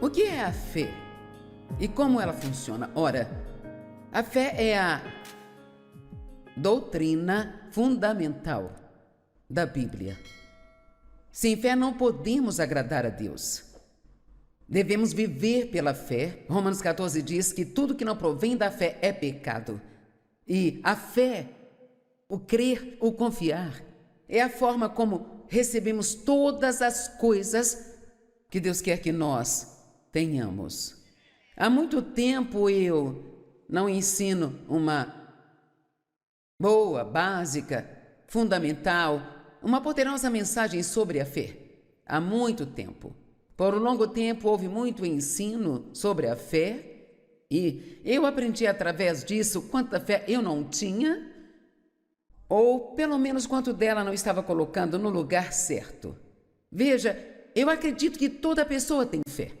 O que é a fé? E como ela funciona? Ora, a fé é a doutrina fundamental da Bíblia. Sem fé não podemos agradar a Deus. Devemos viver pela fé. Romanos 14 diz que tudo que não provém da fé é pecado. E a fé, o crer, o confiar, é a forma como recebemos todas as coisas que Deus quer que nós tenhamos. Há muito tempo eu não ensino uma boa, básica, fundamental, uma poderosa mensagem sobre a fé. Há muito tempo. Por um longo tempo houve muito ensino sobre a fé e eu aprendi através disso quanta fé eu não tinha, ou pelo menos quanto dela não estava colocando no lugar certo. Veja, eu acredito que toda pessoa tem fé.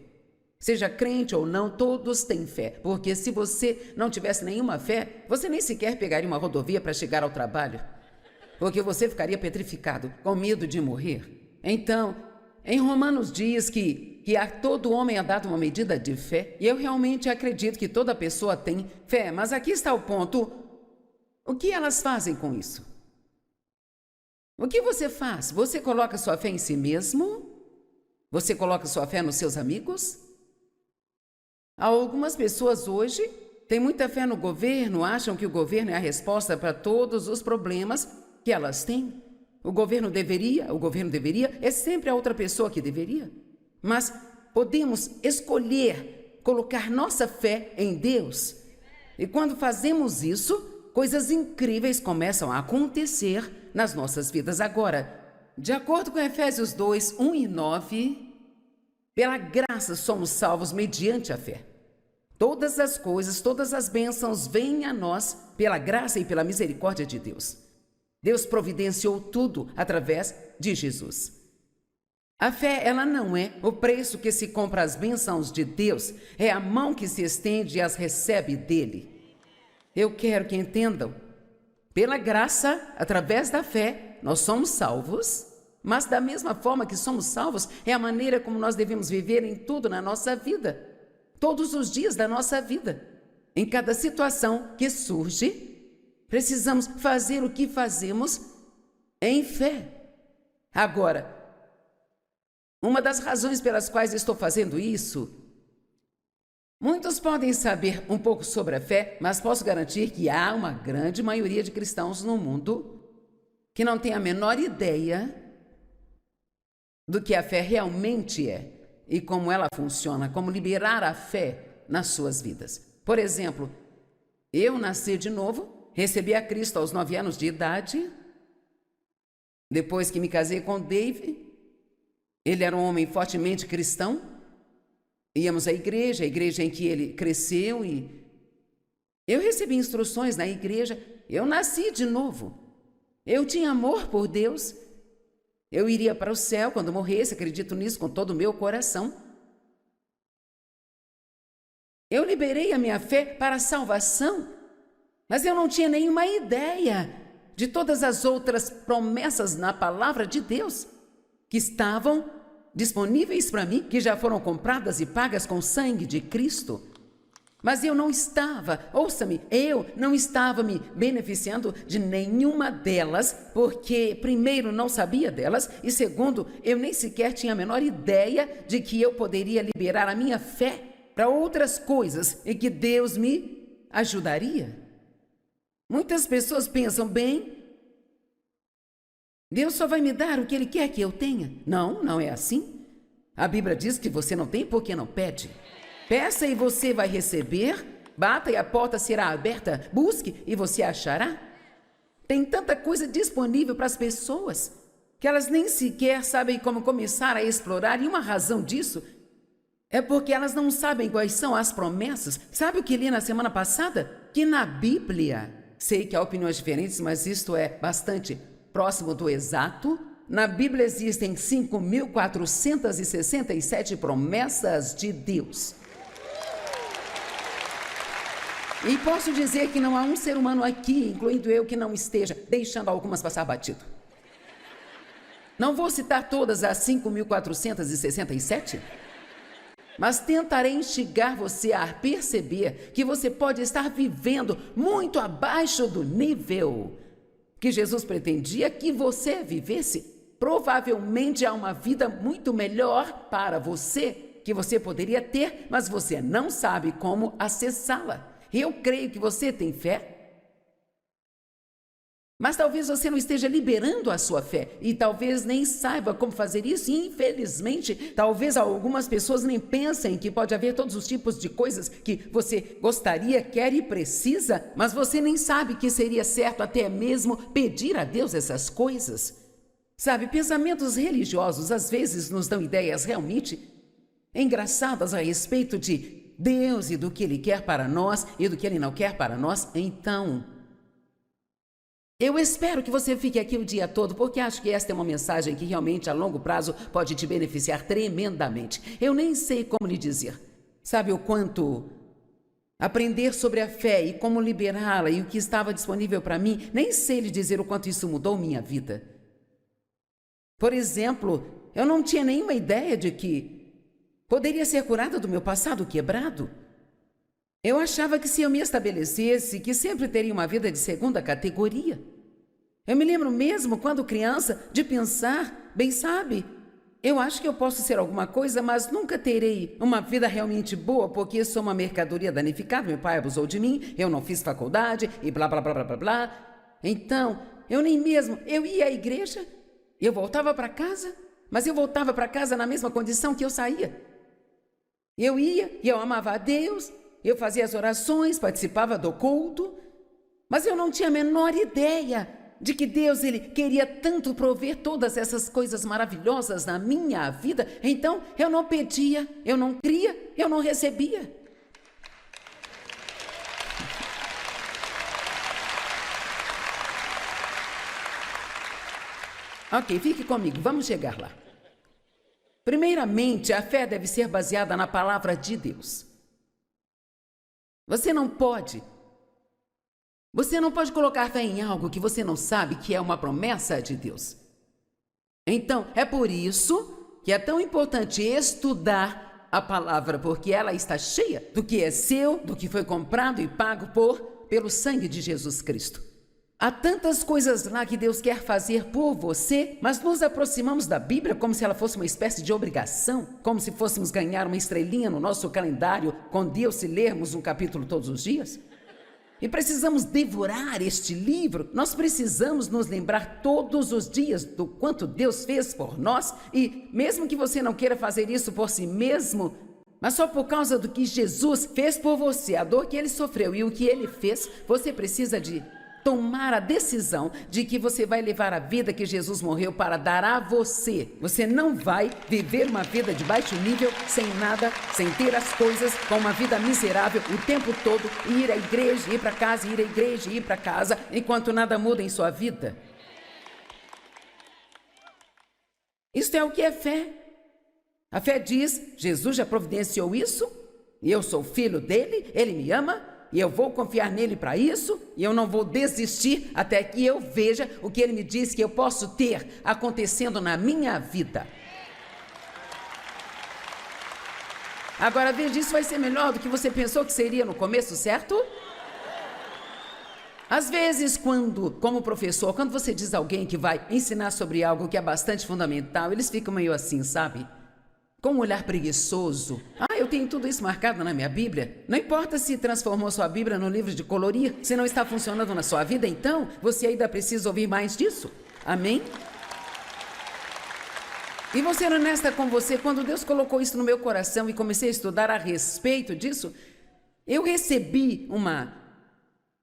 Seja crente ou não, todos têm fé. Porque se você não tivesse nenhuma fé, você nem sequer pegaria uma rodovia para chegar ao trabalho. Porque você ficaria petrificado, com medo de morrer. Então, em Romanos diz que a todo homem é dado uma medida de fé. E eu realmente acredito que toda pessoa tem fé. Mas aqui está o ponto. O que elas fazem com isso? O que você faz? Você coloca sua fé em si mesmo? Você coloca sua fé nos seus amigos? Algumas pessoas hoje têm muita fé no governo, acham que o governo é a resposta para todos os problemas que elas têm. O governo deveria, é sempre a outra pessoa que deveria. Mas podemos escolher colocar nossa fé em Deus. E quando fazemos isso, coisas incríveis começam a acontecer nas nossas vidas. Agora, de acordo com Efésios 2, 1 e 9, pela graça somos salvos mediante a fé. Todas as coisas, todas as bênçãos vêm a nós pela graça e pela misericórdia de Deus. Deus providenciou tudo através de Jesus. A fé, ela não é o preço que se compra as bênçãos de Deus, é a mão que se estende e as recebe dele. Eu quero que entendam, pela graça, através da fé, nós somos salvos, mas da mesma forma que somos salvos, é a maneira como nós devemos viver em tudo na nossa vida. Todos os dias da nossa vida. Em cada situação que surge, precisamos fazer o que fazemos em fé. Agora, uma das razões pelas quais estou fazendo isso, muitos podem saber um pouco sobre a fé, mas posso garantir que há uma grande maioria de cristãos no mundo que não tem a menor ideia do que a fé realmente é e como ela funciona, como liberar a fé nas suas vidas. Por exemplo, eu nasci de novo, recebi a Cristo aos 9 anos de idade, depois que me casei com Dave. Ele era um homem fortemente cristão, íamos à igreja em que ele cresceu e eu recebi instruções na igreja, eu nasci de novo, eu tinha amor por Deus. Eu iria para o céu quando morresse, acredito nisso com todo o meu coração. Eu liberei a minha fé para a salvação, mas eu não tinha nenhuma ideia de todas as outras promessas na palavra de Deus que estavam disponíveis para mim, que já foram compradas e pagas com o sangue de Cristo. Mas eu não estava, ouça-me, eu não estava me beneficiando de nenhuma delas, porque primeiro não sabia delas e segundo, eu nem sequer tinha a menor ideia de que eu poderia liberar a minha fé para outras coisas e que Deus me ajudaria. Muitas pessoas pensam, bem, Deus só vai me dar o que Ele quer que eu tenha. Não, não é assim. A Bíblia diz que você não tem porque não pede. Peça e você vai receber, bata e a porta será aberta, busque e você achará. Tem tanta coisa disponível para as pessoas que elas nem sequer sabem como começar a explorar, e uma razão disso é porque elas não sabem quais são as promessas. Sabe o que li na semana passada? Que na Bíblia, sei que há opiniões diferentes, mas isto é bastante próximo do exato. Na Bíblia existem 5.467 promessas de Deus. E posso dizer que não há um ser humano aqui, incluindo eu, que não esteja deixando algumas passar batido. Não vou citar todas as 5.467, mas tentarei instigar você a perceber que você pode estar vivendo muito abaixo do nível que Jesus pretendia que você vivesse. Provavelmente há uma vida muito melhor para você que você poderia ter, mas você não sabe como acessá-la. Eu creio que você tem fé, mas talvez você não esteja liberando a sua fé e talvez nem saiba como fazer isso. E, infelizmente, talvez algumas pessoas nem pensem que pode haver todos os tipos de coisas que você gostaria, quer e precisa, mas você nem sabe que seria certo até mesmo pedir a Deus essas coisas. Sabe, pensamentos religiosos às vezes nos dão ideias realmente engraçadas a respeito de Deus e do que Ele quer para nós e do que Ele não quer para nós. Então, eu espero que você fique aqui o dia todo, porque acho que esta é uma mensagem que realmente a longo prazo pode te beneficiar tremendamente. Eu nem sei como lhe dizer. Sabe o quanto aprender sobre a fé e como liberá-la e o que estava disponível para mim, nem sei lhe dizer o quanto isso mudou minha vida. Por exemplo, eu não tinha nenhuma ideia de que poderia ser curada do meu passado quebrado. Eu achava que se eu me estabelecesse, que sempre teria uma vida de segunda categoria. Eu me lembro mesmo, quando criança, de pensar, bem sabe, eu acho que eu posso ser alguma coisa, mas nunca terei uma vida realmente boa, porque sou uma mercadoria danificada, meu pai abusou de mim, eu não fiz faculdade e blá, blá, blá, blá, blá, blá. Então, eu ia à igreja, eu voltava para casa, mas eu voltava para casa na mesma condição que eu saía. Eu ia e eu amava a Deus, eu fazia as orações, participava do culto, mas eu não tinha a menor ideia de que Deus ele queria tanto prover todas essas coisas maravilhosas na minha vida. Então eu não pedia, eu não cria, eu não recebia. Ok, fique comigo, vamos chegar lá. Primeiramente, a fé deve ser baseada na palavra de Deus. Você não pode colocar fé em algo que você não sabe que é uma promessa de Deus. Então, é por isso que é tão importante estudar a palavra, porque ela está cheia do que é seu, do que foi comprado e pago pelo sangue de Jesus Cristo. Há tantas coisas lá que Deus quer fazer por você, mas nos aproximamos da Bíblia como se ela fosse uma espécie de obrigação, como se fôssemos ganhar uma estrelinha no nosso calendário com Deus se lermos um capítulo todos os dias. E precisamos devorar este livro, nós precisamos nos lembrar todos os dias do quanto Deus fez por nós e mesmo que você não queira fazer isso por si mesmo, mas só por causa do que Jesus fez por você, a dor que Ele sofreu e o que Ele fez, você precisa de tomar a decisão de que você vai levar a vida que Jesus morreu para dar a você. Você não vai viver uma vida de baixo nível, sem nada, sem ter as coisas, com uma vida miserável o tempo todo, e ir à igreja, ir para casa, ir à igreja, ir para casa, enquanto nada muda em sua vida. Isto é o que é fé. A fé diz, Jesus já providenciou isso, e eu sou filho dele, ele me ama, e eu vou confiar nele para isso, e eu não vou desistir até que eu veja o que ele me diz que eu posso ter acontecendo na minha vida. Agora veja, isso vai ser melhor do que você pensou que seria no começo, certo? Às vezes, como professor, quando você diz a alguém que vai ensinar sobre algo que é bastante fundamental, eles ficam meio assim, sabe? Com um olhar preguiçoso. Eu tenho tudo isso marcado na minha Bíblia. Não importa se transformou sua Bíblia num livro de colorir, se não está funcionando na sua vida, então você ainda precisa ouvir mais disso. Amém? E vou ser honesta com você, quando Deus colocou isso no meu coração e comecei a estudar a respeito disso, eu recebi uma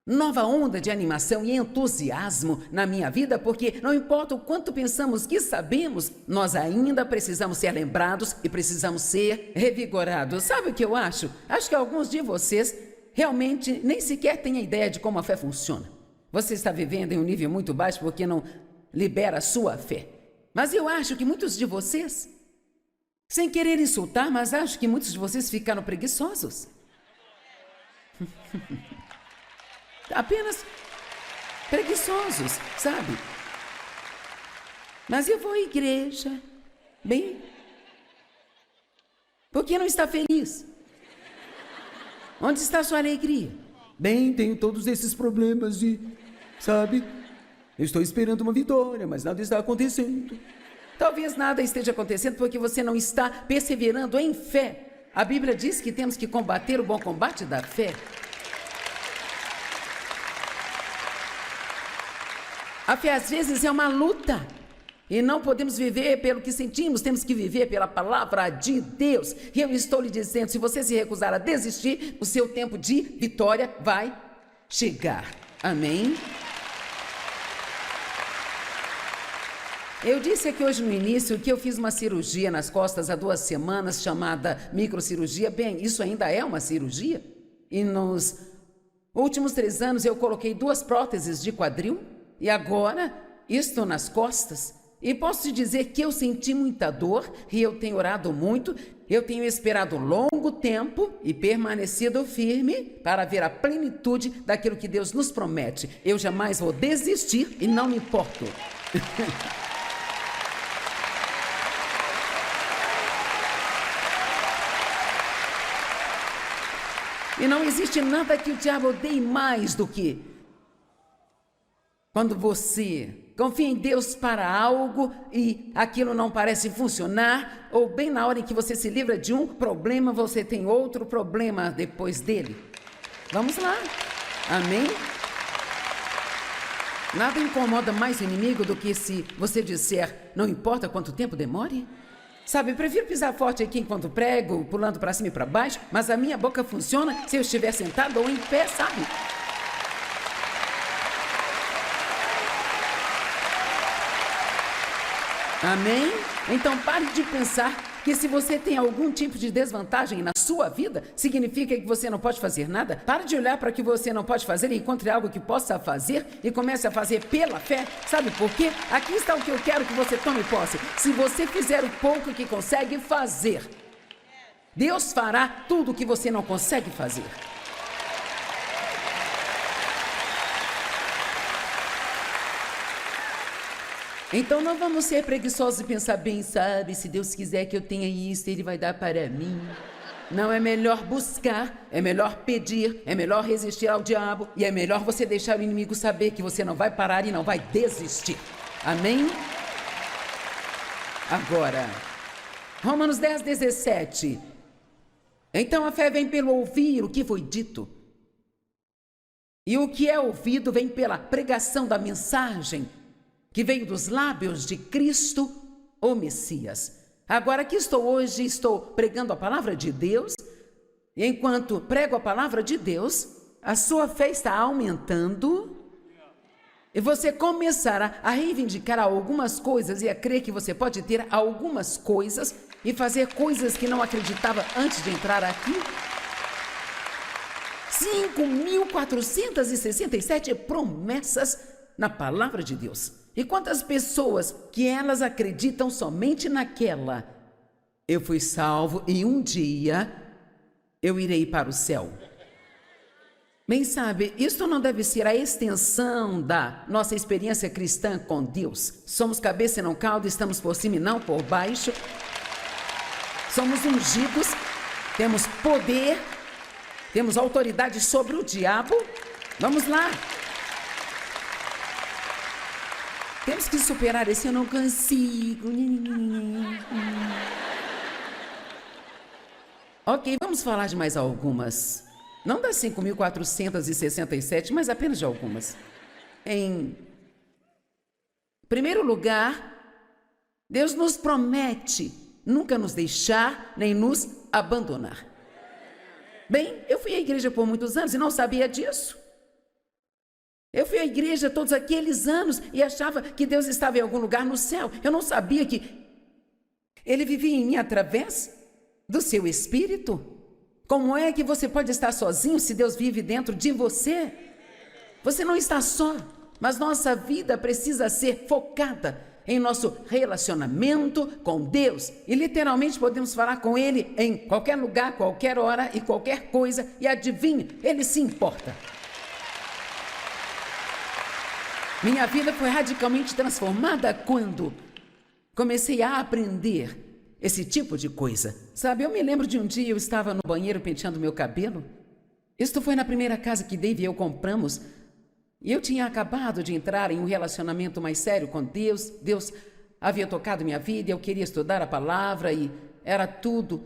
nova onda de animação e entusiasmo na minha vida, porque não importa o quanto pensamos que sabemos, nós ainda precisamos ser lembrados e precisamos ser revigorados. Sabe o que eu acho? Acho que alguns de vocês realmente nem sequer têm a ideia de como a fé funciona. Você está vivendo em um nível muito baixo porque não libera a sua fé. Mas eu acho que muitos de vocês, sem querer insultar, mas acho que muitos de vocês ficaram preguiçosos. Apenas preguiçosos, sabe? Mas eu vou à igreja, bem, Por que não está feliz? Onde está a sua alegria? Bem, tenho todos esses problemas e, sabe, eu estou esperando uma vitória, mas nada está acontecendo. Talvez nada esteja acontecendo porque você não está perseverando em fé. A Bíblia diz que temos que combater o bom combate da fé. A fé às vezes é uma luta. E não podemos viver pelo que sentimos, temos que viver pela palavra de Deus. E eu estou lhe dizendo, se você se recusar a desistir, o seu tempo de vitória vai chegar. Amém? Eu disse aqui hoje no início que eu fiz uma cirurgia nas costas há 2 semanas, chamada microcirurgia. Bem, isso ainda é uma cirurgia. E nos últimos 3 anos eu coloquei 2 próteses de quadril. E agora estou nas costas. E posso te dizer que eu senti muita dor e eu tenho orado muito, eu tenho esperado longo tempo e permanecido firme para ver a plenitude daquilo que Deus nos promete. Eu jamais vou desistir e não me importo. E não existe nada que o diabo odeie mais do que quando você confia em Deus para algo e aquilo não parece funcionar, ou bem na hora em que você se livra de um problema, você tem outro problema depois dele. Vamos lá. Amém? Nada incomoda mais o inimigo do que se você disser, não importa quanto tempo demore. Sabe, eu prefiro pisar forte aqui enquanto prego, pulando para cima e para baixo, mas a minha boca funciona se eu estiver sentado ou em pé, sabe? Amém? Então pare de pensar que se você tem algum tipo de desvantagem na sua vida, significa que você não pode fazer nada. Pare de olhar para o que você não pode fazer e encontre algo que possa fazer e comece a fazer pela fé. Sabe por quê? Aqui está o que eu quero que você tome posse. Se você fizer o pouco que consegue fazer, Deus fará tudo o que você não consegue fazer. Então não vamos ser preguiçosos e pensar bem, sabe, se Deus quiser que eu tenha isso, Ele vai dar para mim. Não, é melhor buscar, é melhor pedir, é melhor resistir ao diabo e é melhor você deixar o inimigo saber que você não vai parar e não vai desistir. Amém? Agora, Romanos 10, 17. Então a fé vem pelo ouvir o que foi dito. E o que é ouvido vem pela pregação da mensagem que veio dos lábios de Cristo, o Messias. Agora aqui estou hoje, estou pregando a palavra de Deus, e enquanto prego a palavra de Deus, a sua fé está aumentando, e você começará a reivindicar algumas coisas e a crer que você pode ter algumas coisas e fazer coisas que não acreditava antes de entrar aqui. 5.467 promessas na palavra de Deus. E quantas pessoas que elas acreditam somente naquela? Eu fui salvo e um dia eu irei para o céu. Bem, sabe, isso não deve ser a extensão da nossa experiência cristã com Deus. Somos cabeça e não cauda, estamos por cima e não por baixo. Somos ungidos, temos poder, temos autoridade sobre o diabo. Vamos lá. Temos que superar esse eu não consigo. Ok, vamos falar de mais algumas. Não das 5.467, mas apenas de algumas. Em primeiro lugar, Deus nos promete nunca nos deixar nem nos abandonar. Bem, eu fui à igreja por muitos anos e não sabia disso. Eu fui à igreja todos aqueles anos e achava que Deus estava em algum lugar no céu. Eu não sabia que Ele vivia em mim através do seu Espírito. Como é que você pode estar sozinho se Deus vive dentro de você? Você não está só, mas nossa vida precisa ser focada em nosso relacionamento com Deus. E literalmente podemos falar com Ele em qualquer lugar, qualquer hora e qualquer coisa. E adivinhe, Ele se importa. Minha vida foi radicalmente transformada quando comecei a aprender. esse tipo de coisa. Sabe, eu me lembro de um dia eu estava no banheiro penteando meu cabelo. Isto foi na primeira casa que Dave e eu compramos. E eu tinha acabado de entrar em um relacionamento mais sério com Deus. Deus havia tocado minha vida, eu queria estudar a palavra e era tudo.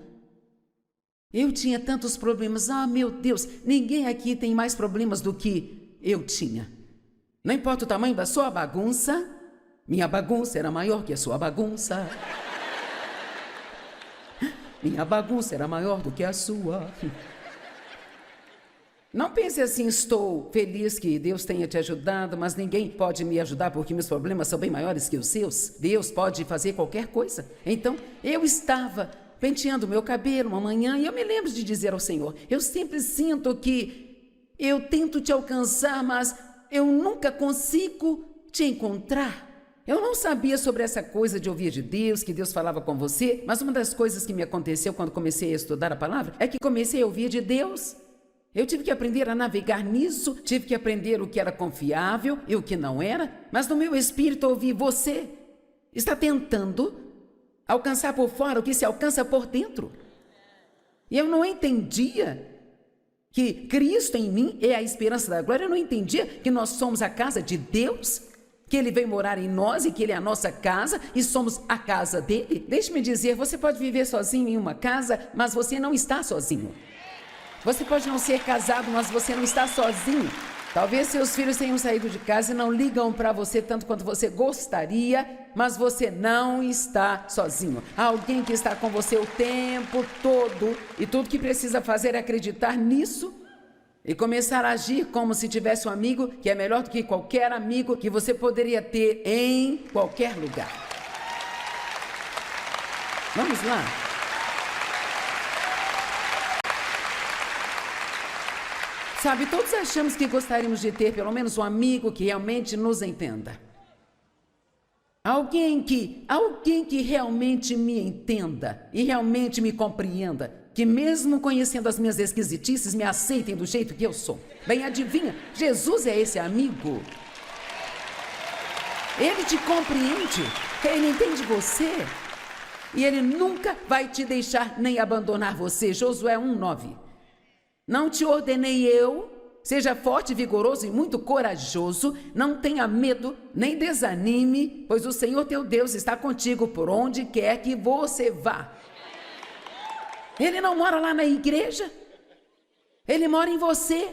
Eu tinha tantos problemas. Ah, meu Deus, ninguém aqui tem mais problemas do que eu tinha. Não importa o tamanho da sua bagunça, minha bagunça era maior que a sua bagunça. Minha bagunça era maior do que a sua. Não pense assim, estou feliz que Deus tenha te ajudado, mas ninguém pode me ajudar porque meus problemas são bem maiores que os seus. Deus pode fazer qualquer coisa. Então, eu estava penteando meu cabelo uma manhã e eu me lembro de dizer ao Senhor, eu sempre sinto que eu tento te alcançar, mas eu nunca consigo te encontrar. Eu não sabia sobre essa coisa de ouvir de Deus, que Deus falava com você, mas uma das coisas que me aconteceu quando comecei a estudar a palavra é que comecei a ouvir de Deus. Eu tive que aprender a navegar nisso, tive que aprender o que era confiável e o que não era, mas no meu espírito eu ouvi, você está tentando alcançar por fora o que se alcança por dentro. E eu não entendia que Cristo em mim é a esperança da glória, eu não entendia que nós somos a casa de Deus, que Ele vem morar em nós e que Ele é a nossa casa e somos a casa dEle. Deixe-me dizer, você pode viver sozinho em uma casa, mas você não está sozinho. Você pode não ser casado, mas você não está sozinho. Talvez seus filhos tenham saído de casa e não ligam para você tanto quanto você gostaria, mas você não está sozinho. Há alguém que está com você o tempo todo e tudo que precisa fazer é acreditar nisso e começar a agir como se tivesse um amigo que é melhor do que qualquer amigo que você poderia ter em qualquer lugar. Vamos lá. Sabe, todos achamos que gostaríamos de ter pelo menos um amigo que realmente nos entenda. Alguém que realmente me entenda e realmente me compreenda, que mesmo conhecendo as minhas esquisitices, me aceitem do jeito que eu sou. Bem, adivinha, Jesus é esse amigo. Ele te compreende, ele entende você e ele nunca vai te deixar nem abandonar você. Josué 1:9. Não te ordenei eu, seja forte, vigoroso e muito corajoso, não tenha medo, nem desanime, pois o Senhor teu Deus está contigo por onde quer que você vá. Ele não mora lá na igreja, ele mora em você.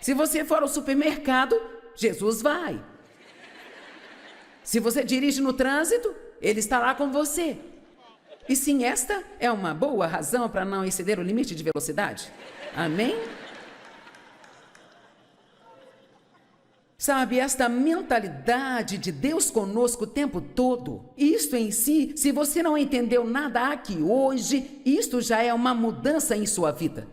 Se você for ao supermercado, Jesus vai. Se você dirige no trânsito, ele está lá com você. E sim, esta é uma boa razão para não exceder o limite de velocidade. Amém? Sabe, esta mentalidade de Deus conosco o tempo todo, isto em si, se você não entendeu nada aqui hoje, isto já é uma mudança em sua vida.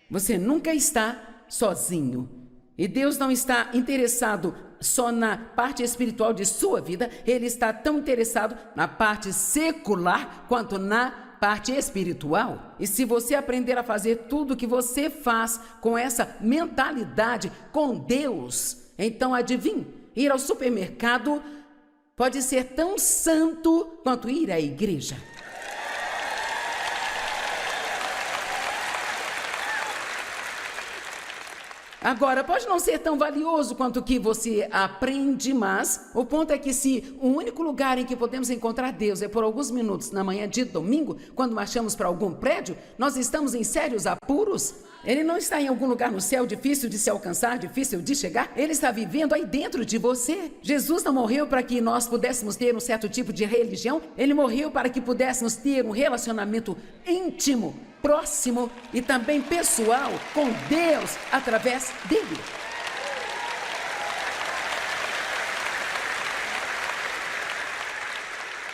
Você nunca está sozinho. E Deus não está interessado só na parte espiritual de sua vida, Ele está tão interessado na parte secular quanto na parte espiritual. E se você aprender a fazer tudo o que você faz com essa mentalidade com Deus, então adivinhe, ir ao supermercado pode ser tão santo quanto ir à igreja. Agora, pode não ser tão valioso quanto o que você aprende, mas o ponto é que se o único lugar em que podemos encontrar Deus é por alguns minutos na manhã de domingo, quando marchamos para algum prédio, nós estamos em sérios apuros. Ele não está em algum lugar no céu difícil de se alcançar, difícil de chegar. Ele está vivendo aí dentro de você. Jesus não morreu para que nós pudéssemos ter um certo tipo de religião. Ele morreu para que pudéssemos ter um relacionamento íntimo, próximo e também pessoal com Deus através dele.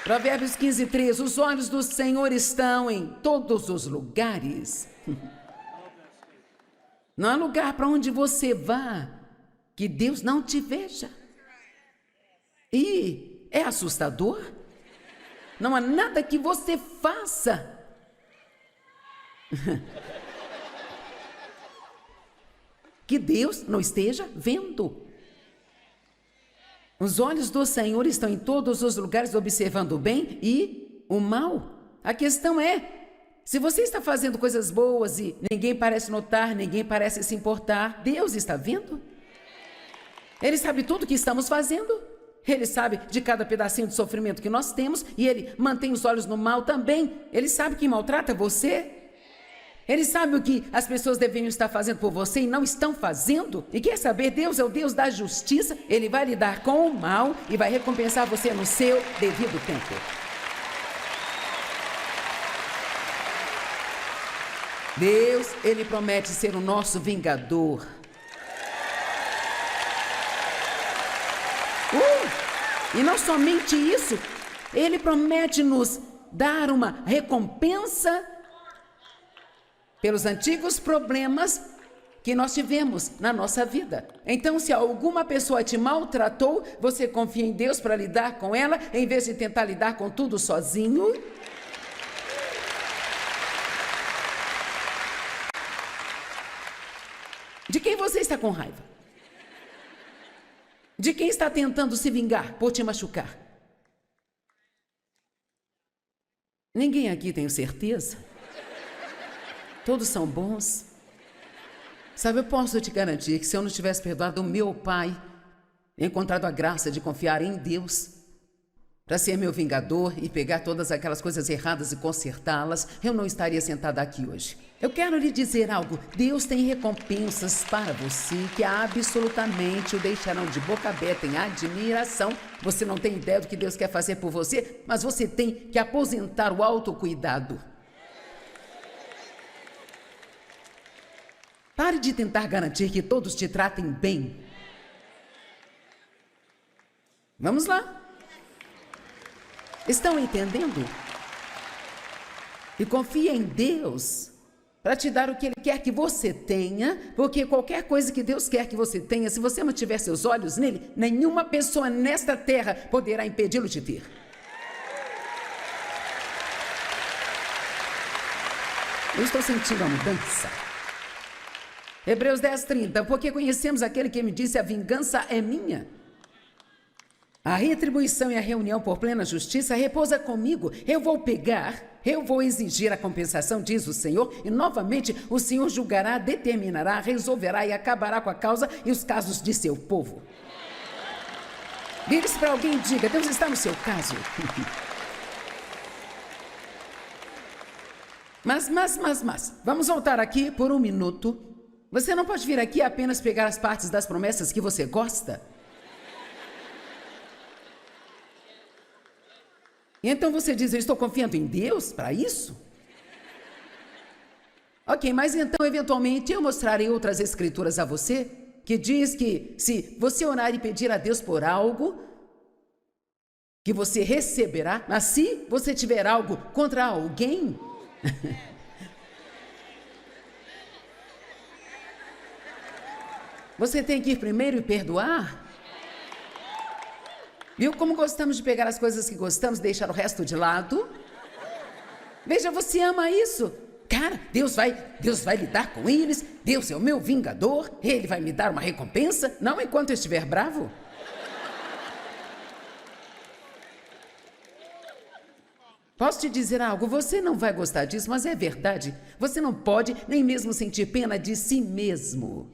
Provérbios 15:3. Os olhos do Senhor estão em todos os lugares. Não há lugar para onde você vá que Deus não te veja. E é assustador. Não há nada que você faça que Deus não esteja vendo. Os olhos do Senhor estão em todos os lugares, observando o bem e o mal. A questão é, se você está fazendo coisas boas e ninguém parece notar, ninguém parece se importar, Deus está vendo? Ele sabe tudo o que estamos fazendo. Ele sabe de cada pedacinho de sofrimento que nós temos e Ele mantém os olhos no mal também. Ele sabe que maltrata você. Ele sabe o que as pessoas deveriam estar fazendo por você e não estão fazendo. E quer saber, Deus é o Deus da justiça. Ele vai lidar com o mal e vai recompensar você no seu devido tempo. Deus, Ele promete ser o nosso vingador. E não somente isso, Ele promete nos dar uma recompensa pelos antigos problemas que nós tivemos na nossa vida. Então, se alguma pessoa te maltratou, você confia em Deus para lidar com ela, em vez de tentar lidar com tudo sozinho? De quem você está com raiva? De quem está tentando se vingar por te machucar? Ninguém aqui tem certeza. Todos são bons. Sabe, eu posso te garantir que se eu não tivesse perdoado o meu pai, encontrado a graça de confiar em Deus para ser meu vingador e pegar todas aquelas coisas erradas e consertá-las, eu não estaria sentada aqui hoje. Eu quero lhe dizer algo. Deus tem recompensas para você que absolutamente o deixarão de boca aberta em admiração. Você não tem ideia do que Deus quer fazer por você, mas você tem que aposentar o autocuidado. Pare de tentar garantir que todos te tratem bem. Vamos lá. Estão entendendo? E confia em Deus para te dar o que Ele quer que você tenha, porque qualquer coisa que Deus quer que você tenha, se você não tiver seus olhos nele, nenhuma pessoa nesta terra poderá impedi-lo de ter. Eu estou sentindo a mudança. Hebreus 10:30, porque conhecemos aquele que me disse, a vingança é minha. A retribuição e a reunião por plena justiça repousa comigo. Eu vou pegar, eu vou exigir a compensação, diz o Senhor, e novamente o Senhor julgará, determinará, resolverá e acabará com a causa e os casos de seu povo. Vire-se para alguém e diga, Deus está no seu caso. Mas, vamos voltar aqui por um minuto. Você não pode vir aqui apenas pegar as partes das promessas que você gosta. E então você diz, eu estou confiando em Deus para isso? Ok, mas então eventualmente eu mostrarei outras escrituras a você, que diz que se você orar e pedir a Deus por algo, que você receberá, mas se você tiver algo contra alguém, você tem que ir primeiro e perdoar. Viu como gostamos de pegar as coisas que gostamos e deixar o resto de lado? Veja, você ama isso. Cara, Deus vai lidar com eles. Deus é o meu vingador. Ele vai me dar uma recompensa, não enquanto eu estiver bravo. Posso te dizer algo? Você não vai gostar disso, mas é verdade. Você não pode nem mesmo sentir pena de si mesmo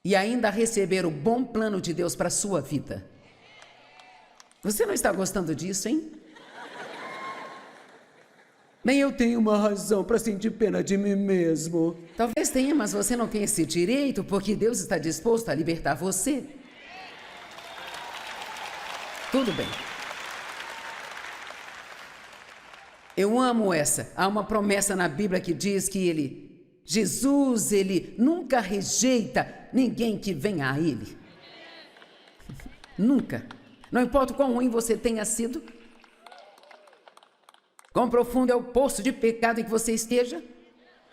e ainda receber o bom plano de Deus para a sua vida. Você não está gostando disso, hein? Nem eu tenho uma razão para sentir pena de mim mesmo. Talvez tenha, mas você não tem esse direito, porque Deus está disposto a libertar você. Tudo bem. Eu amo essa. Há uma promessa na Bíblia que diz que Jesus, ele nunca rejeita ninguém que venha a ele. Nunca. Não importa o quão ruim você tenha sido, quão profundo é o poço de pecado em que você esteja,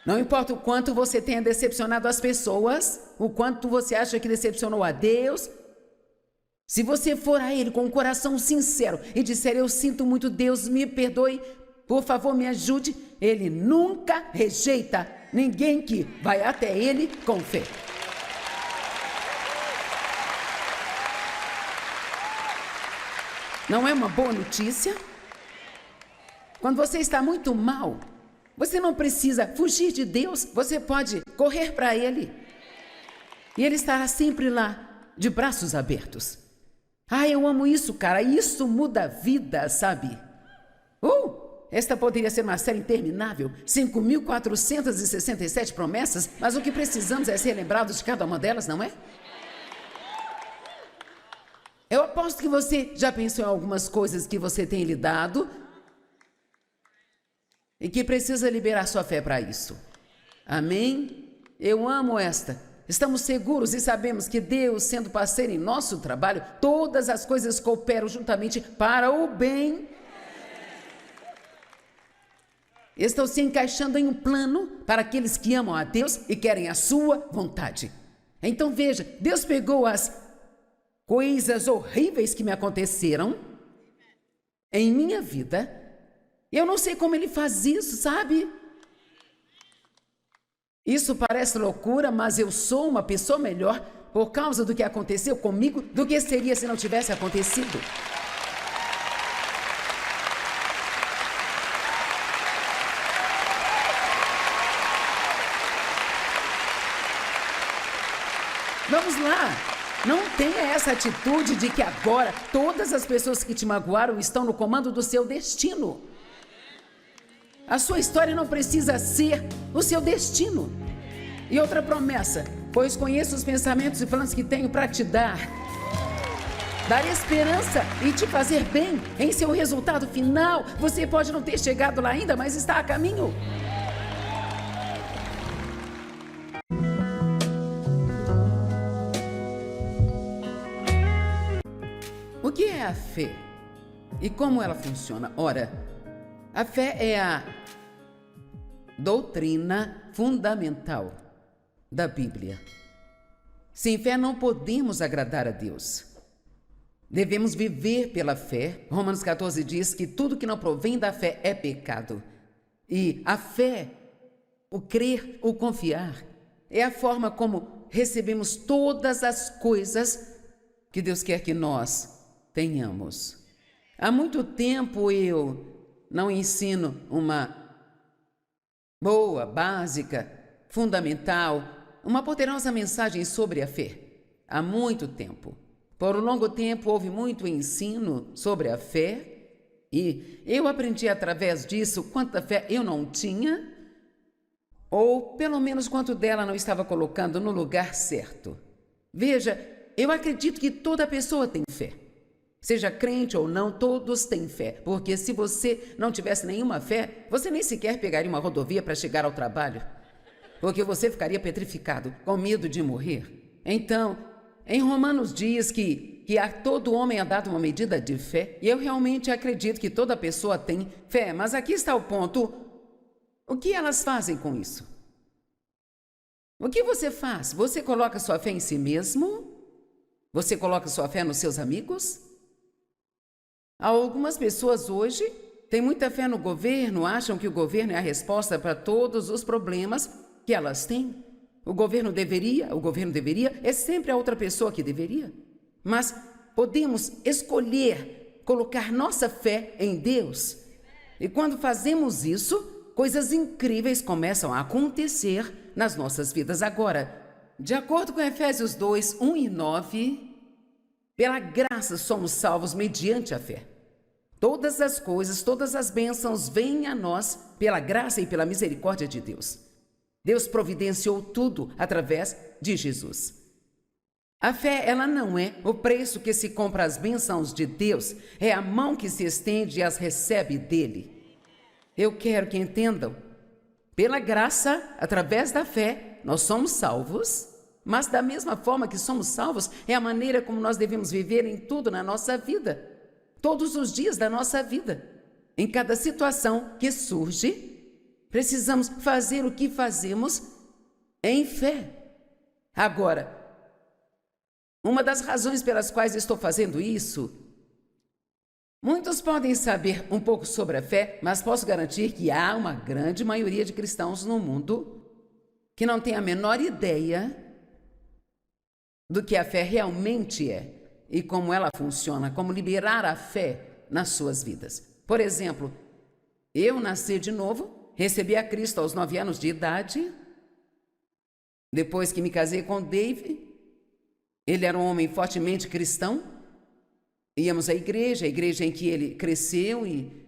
não importa o quanto você tenha decepcionado as pessoas, o quanto você acha que decepcionou a Deus, se você for a Ele com um coração sincero e disser, eu sinto muito, Deus me perdoe, por favor me ajude, Ele nunca rejeita ninguém que vai até Ele com fé. Não é uma boa notícia? Quando você está muito mal, você não precisa fugir de Deus, você pode correr para Ele. E Ele estará sempre lá, de braços abertos. Ah, eu amo isso, cara, isso muda a vida, sabe? Esta poderia ser uma série interminável, 5.467 promessas, mas o que precisamos é ser lembrados de cada uma delas, não é? Eu aposto que você já pensou em algumas coisas que você tem lidado e que precisa liberar sua fé para isso. Amém? Eu amo esta. Estamos seguros e sabemos que Deus, sendo parceiro em nosso trabalho, todas as coisas cooperam juntamente para o bem. Estão se encaixando em um plano para aqueles que amam a Deus e querem a sua vontade. Então veja, Deus pegou as coisas horríveis que me aconteceram em minha vida. Eu não sei como Ele faz isso, sabe? Isso parece loucura, mas eu sou uma pessoa melhor por causa do que aconteceu comigo do que seria se não tivesse acontecido. Vamos lá, não tenha essa atitude de que agora todas as pessoas que te magoaram estão no comando do seu destino. A sua história não precisa ser o seu destino. E outra promessa, pois conheço os pensamentos e planos que tenho para te dar esperança e te fazer bem em seu resultado final. Você pode não ter chegado lá ainda, mas está a caminho. O que é a fé? E como ela funciona? Ora, a fé é a doutrina fundamental da Bíblia. Sem fé não podemos agradar a Deus. Devemos viver pela fé. Romanos 14 diz que tudo que não provém da fé é pecado. E a fé, o crer, o confiar, é a forma como recebemos todas as coisas que Deus quer que nós tenhamos. Há muito tempo eu não ensino uma boa, básica, fundamental, uma poderosa mensagem sobre a fé. Há muito tempo. Por um longo tempo houve muito ensino sobre a fé e eu aprendi através disso quanta fé eu não tinha, ou pelo menos quanto dela não estava colocando no lugar certo. Veja, eu acredito que toda pessoa tem fé. Seja crente ou não, todos têm fé, porque se você não tivesse nenhuma fé, você nem sequer pegaria uma rodovia para chegar ao trabalho, porque você ficaria petrificado, com medo de morrer. Então, em Romanos diz que a todo homem é dado uma medida de fé, e eu realmente acredito que toda pessoa tem fé, mas aqui está o ponto: o que elas fazem com isso? O que você faz? Você coloca sua fé em si mesmo? Você coloca sua fé nos seus amigos? Algumas pessoas hoje têm muita fé no governo, acham que o governo é a resposta para todos os problemas que elas têm. O governo deveria, é sempre a outra pessoa que deveria. Mas podemos escolher colocar nossa fé em Deus. E quando fazemos isso, coisas incríveis começam a acontecer nas nossas vidas. Agora, de acordo com Efésios 2, 1 e 9... pela graça somos salvos mediante a fé. Todas as coisas, todas as bênçãos vêm a nós pela graça e pela misericórdia de Deus. Deus providenciou tudo através de Jesus. A fé, ela não é o preço que se compra as bênçãos de Deus, é a mão que se estende e as recebe dele. Eu quero que entendam, pela graça, através da fé, nós somos salvos. Mas da mesma forma que somos salvos, é a maneira como nós devemos viver em tudo na nossa vida. Todos os dias da nossa vida. Em cada situação que surge, precisamos fazer o que fazemos em fé. Agora, uma das razões pelas quais estou fazendo isso, muitos podem saber um pouco sobre a fé, mas posso garantir que há uma grande maioria de cristãos no mundo que não tem a menor ideia do que a fé realmente é e como ela funciona, como liberar a fé nas suas vidas. Por exemplo, Eu nasci de novo, recebi a Cristo aos 9 anos de idade. Depois que me casei com o Dave, ele era um homem fortemente cristão. Íamos à igreja, a igreja em que ele cresceu, e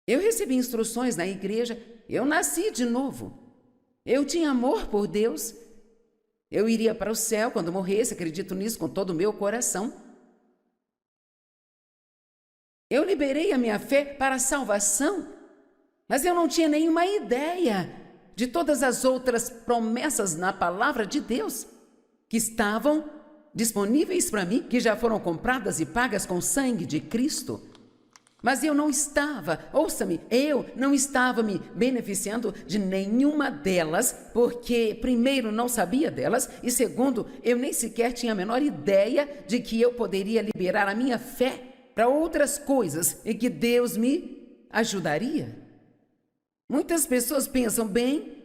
eu recebi instruções na igreja. Eu nasci de novo. Eu tinha amor por Deus. Eu iria para o céu quando morresse, acredito nisso com todo o meu coração. Eu liberei a minha fé para a salvação, mas eu não tinha nenhuma ideia de todas as outras promessas na palavra de Deus que estavam disponíveis para mim, que já foram compradas e pagas com o sangue de Cristo. Mas eu não estava, ouça-me, eu não estava me beneficiando de nenhuma delas, porque, primeiro, não sabia delas, e segundo, eu nem sequer tinha a menor ideia de que eu poderia liberar a minha fé para outras coisas e que Deus me ajudaria. Muitas pessoas pensam, bem,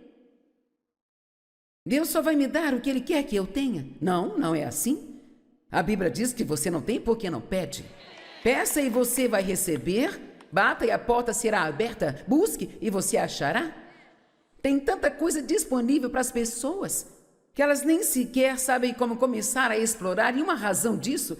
Deus só vai me dar o que Ele quer que eu tenha. Não, não é assim. A Bíblia diz que você não tem porque não pede. Peça e você vai receber, bata e a porta será aberta, busque e você achará. Tem tanta coisa disponível para as pessoas que elas nem sequer sabem como começar a explorar, e uma razão disso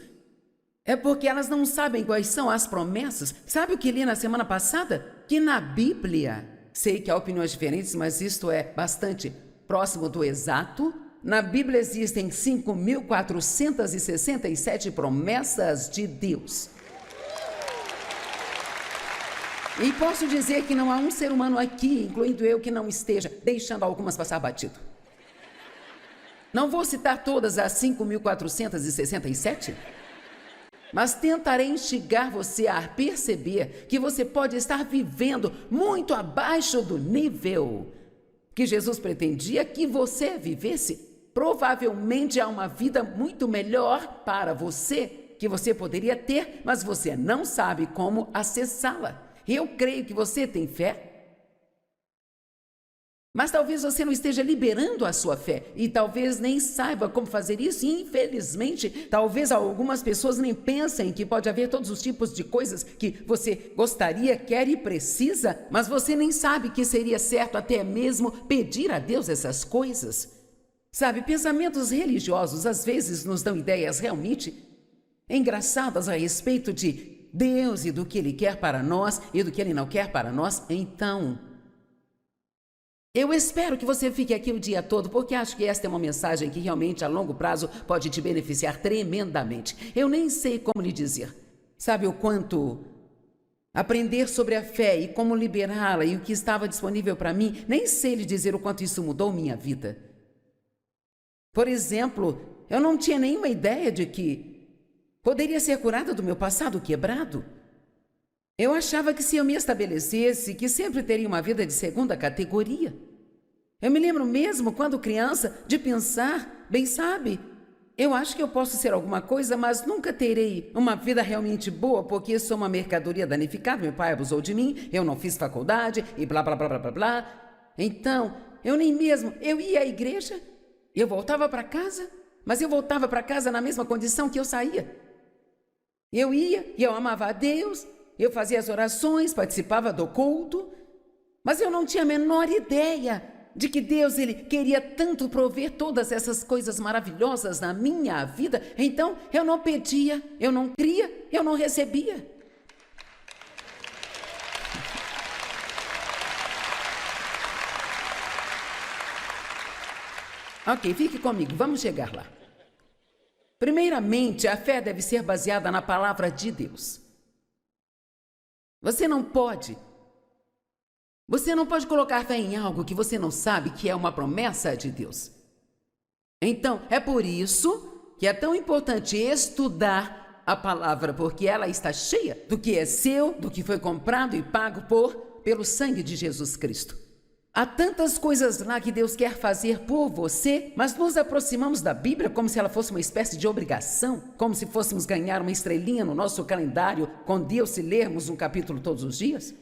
é porque elas não sabem quais são as promessas. Sabe o que li na semana passada? Que na Bíblia, sei que há opiniões diferentes, mas isto é bastante próximo do exato. Na Bíblia existem 5.467 promessas de Deus. E posso dizer que não há um ser humano aqui, incluindo eu, que não esteja deixando algumas passar batido. Não vou citar todas as 5.467, mas tentarei instigar você a perceber que você pode estar vivendo muito abaixo do nível que Jesus pretendia que você vivesse. Provavelmente há uma vida muito melhor para você que você poderia ter, mas você não sabe como acessá-la. Eu creio que você tem fé, mas talvez você não esteja liberando a sua fé e talvez nem saiba como fazer isso. E, infelizmente, talvez algumas pessoas nem pensem que pode haver todos os tipos de coisas que você gostaria, quer e precisa, mas você nem sabe que seria certo até mesmo pedir a Deus essas coisas. Sabe, pensamentos religiosos às vezes nos dão ideias realmente engraçadas a respeito de Deus e do que Ele quer para nós e do que Ele não quer para nós. Então, eu espero que você fique aqui o dia todo, porque acho que esta é uma mensagem que realmente a longo prazo pode te beneficiar tremendamente. Eu nem sei como lhe dizer. Sabe o quanto aprender sobre a fé e como liberá-la e o que estava disponível para mim, nem sei lhe dizer o quanto isso mudou minha vida. Por exemplo, eu não tinha nenhuma ideia de que poderia ser curada do meu passado quebrado. Eu achava que se eu me estabelecesse, que sempre teria uma vida de segunda categoria. Eu me lembro mesmo, quando criança, de pensar, bem sabe, eu acho que eu posso ser alguma coisa, mas nunca terei uma vida realmente boa, porque sou uma mercadoria danificada, meu pai abusou de mim, eu não fiz faculdade e blá, blá, blá, blá, blá, blá. Então, eu ia à igreja, eu voltava para casa, mas eu voltava para casa na mesma condição que eu saía. Eu ia e eu amava a Deus, eu fazia as orações, participava do culto, mas eu não tinha a menor ideia de que Deus ele queria tanto prover todas essas coisas maravilhosas na minha vida. Então eu não pedia, eu não cria, eu não recebia. Ok, fique comigo, vamos chegar lá. Primeiramente, a fé deve ser baseada na palavra de Deus. Você não pode colocar fé em algo que você não sabe que é uma promessa de Deus. Então, é por isso que é tão importante estudar a palavra, porque ela está cheia do que é seu, do que foi comprado e pago pelo sangue de Jesus Cristo. Há tantas coisas lá que Deus quer fazer por você, mas nos aproximamos da Bíblia como se ela fosse uma espécie de obrigação, como se fôssemos ganhar uma estrelinha no nosso calendário com Deus se lermos um capítulo todos os dias.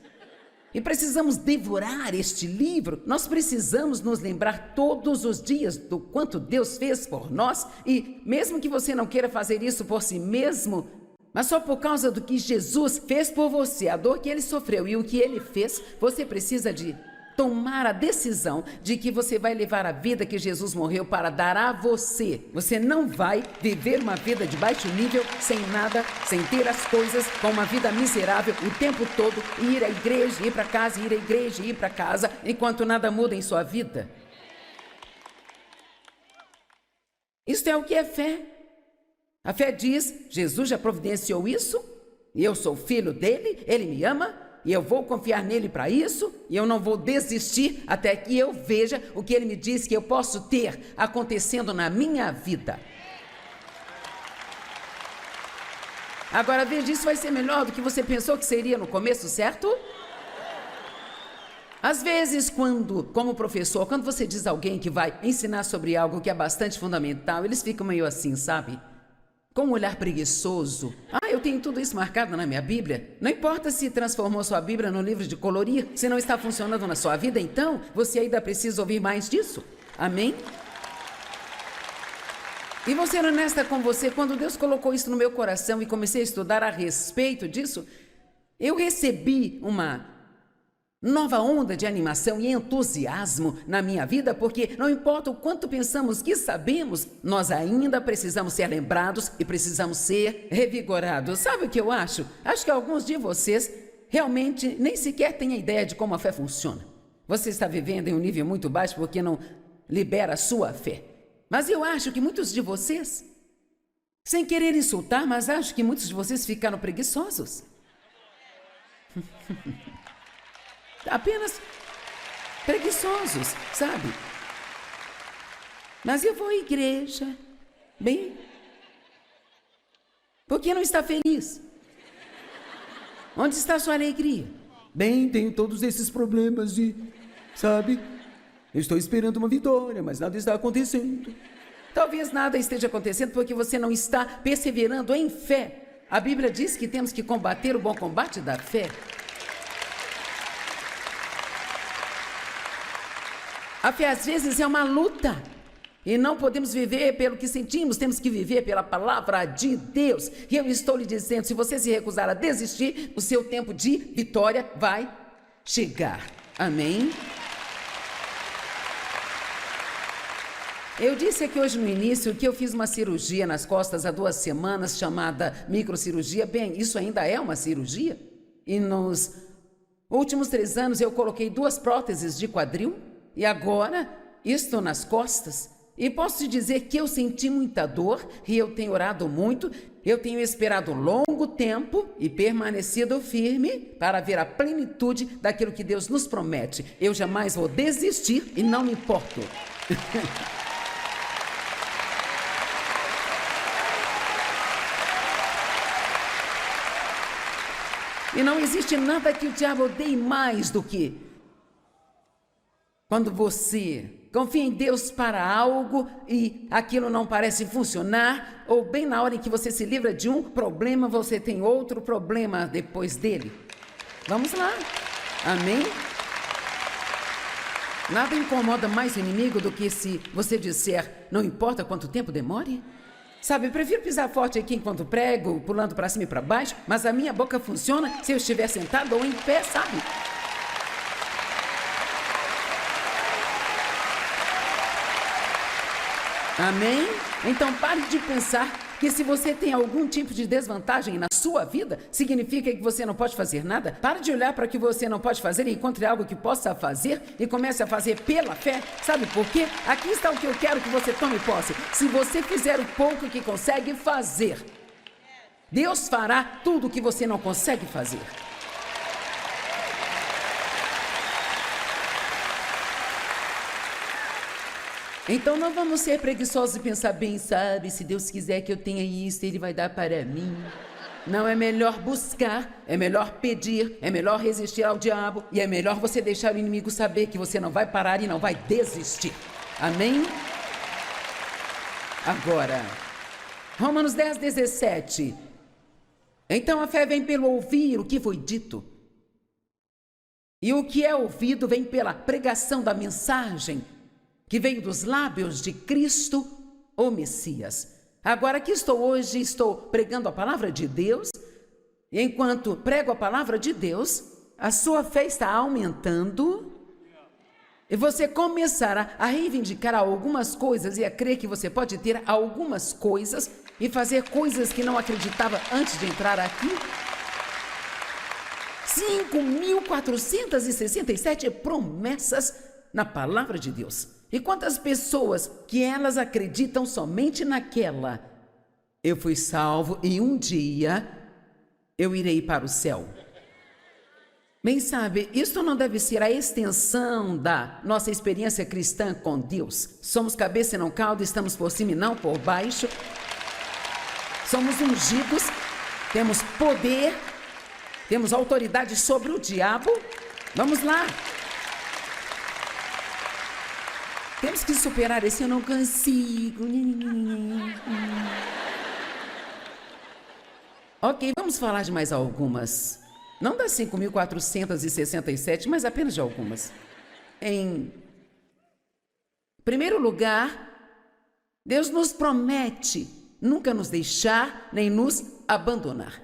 E precisamos devorar este livro, nós precisamos nos lembrar todos os dias do quanto Deus fez por nós, e mesmo que você não queira fazer isso por si mesmo, Mas só por causa do que Jesus fez por você, a dor que ele sofreu e o que ele fez, você precisa de tomar a decisão de que você vai levar a vida que Jesus morreu para dar a você. Você não vai viver uma vida de baixo nível, sem nada, sem ter as coisas, com uma vida miserável o tempo todo, e ir à igreja, ir para casa, ir à igreja, ir para casa, enquanto nada muda em sua vida. Isto é o que é fé. A fé diz: Jesus já providenciou isso, e eu sou filho dele, ele me ama, e eu vou confiar nele para isso, e eu não vou desistir até que eu veja o que ele me diz que eu posso ter acontecendo na minha vida. Agora veja, isso vai ser melhor do que você pensou que seria no começo, certo? Às vezes, como professor, quando você diz a alguém que vai ensinar sobre algo que é bastante fundamental, eles ficam meio assim, sabe? Com um olhar preguiçoso. Eu tenho tudo isso marcado na minha Bíblia. Não importa se transformou sua Bíblia num livro de colorir, se não está funcionando na sua vida, então você ainda precisa ouvir mais disso. Amém? E vou ser honesta com você, quando Deus colocou isso no meu coração e comecei a estudar a respeito disso, eu recebi uma nova onda de animação e entusiasmo na minha vida, porque não importa o quanto pensamos que sabemos, nós ainda precisamos ser lembrados e precisamos ser revigorados. Sabe o que eu acho? Acho que alguns de vocês realmente nem sequer têm a ideia de como a fé funciona. Você está vivendo em um nível muito baixo porque não libera a sua fé. Mas eu acho que muitos de vocês, sem querer insultar, mas acho que muitos de vocês ficaram preguiçosos. Apenas preguiçosos, sabe? Mas eu vou à igreja, bem, por que não está feliz? Onde está a sua alegria? Bem, tenho todos esses problemas e, sabe, eu estou esperando uma vitória, mas nada está acontecendo. Talvez nada esteja acontecendo porque você não está perseverando em fé. A Bíblia diz que temos que combater o bom combate da fé. A fé às vezes é uma luta e não podemos viver pelo que sentimos, temos que viver pela palavra de Deus. E eu estou lhe dizendo, se você se recusar a desistir, o seu tempo de vitória vai chegar. Amém? Eu disse aqui hoje no início que eu fiz uma cirurgia nas costas há 2 semanas, chamada microcirurgia. Bem, isso ainda é uma cirurgia. E nos últimos 3 anos eu coloquei 2 próteses de quadril. E agora estou nas costas e posso te dizer que eu senti muita dor e eu tenho orado muito, eu tenho esperado um longo tempo e permanecido firme para ver a plenitude daquilo que Deus nos promete. Eu jamais vou desistir e não me importo. E não existe nada que o diabo odeie mais do que quando você confia em Deus para algo e aquilo não parece funcionar, ou bem na hora em que você se livra de um problema, você tem outro problema depois dele. Vamos lá. Amém? Nada incomoda mais o inimigo do que se você disser, não importa quanto tempo demore. Sabe, eu prefiro pisar forte aqui enquanto prego, pulando para cima e para baixo, mas a minha boca funciona se eu estiver sentado ou em pé, sabe? Amém? Então pare de pensar que se você tem algum tipo de desvantagem na sua vida, significa que você não pode fazer nada. Pare de olhar para o que você não pode fazer e encontre algo que possa fazer e comece a fazer pela fé. Sabe por quê? Aqui está o que eu quero que você tome posse. Se você fizer o pouco que consegue fazer, Deus fará tudo o que você não consegue fazer. Então não vamos ser preguiçosos e pensar bem, sabe, se Deus quiser que eu tenha isso, Ele vai dar para mim. Não, é melhor buscar, é melhor pedir, é melhor resistir ao diabo e é melhor você deixar o inimigo saber que você não vai parar e não vai desistir. Amém? Agora, Romanos 10:17. Então a fé vem pelo ouvir o que foi dito. E o que é ouvido vem pela pregação da mensagem que veio dos lábios de Cristo, o Messias. Agora aqui estou hoje, estou pregando a palavra de Deus, e enquanto prego a palavra de Deus, a sua fé está aumentando, e você começará a reivindicar algumas coisas e a crer que você pode ter algumas coisas e fazer coisas que não acreditava antes de entrar aqui. 5.467 promessas na palavra de Deus. E quantas pessoas que elas acreditam somente naquela: eu fui salvo e um dia eu irei para o céu. Bem, sabe, isso não deve ser a extensão da nossa experiência cristã com Deus. Somos cabeça e não cauda, estamos por cima e não por baixo. Somos ungidos, temos poder, temos autoridade sobre o diabo. Vamos lá. Temos que superar esse eu não consigo. Ok, vamos falar de mais algumas. Não das 5.467, mas apenas de algumas. Em primeiro lugar, Deus nos promete nunca nos deixar nem nos abandonar.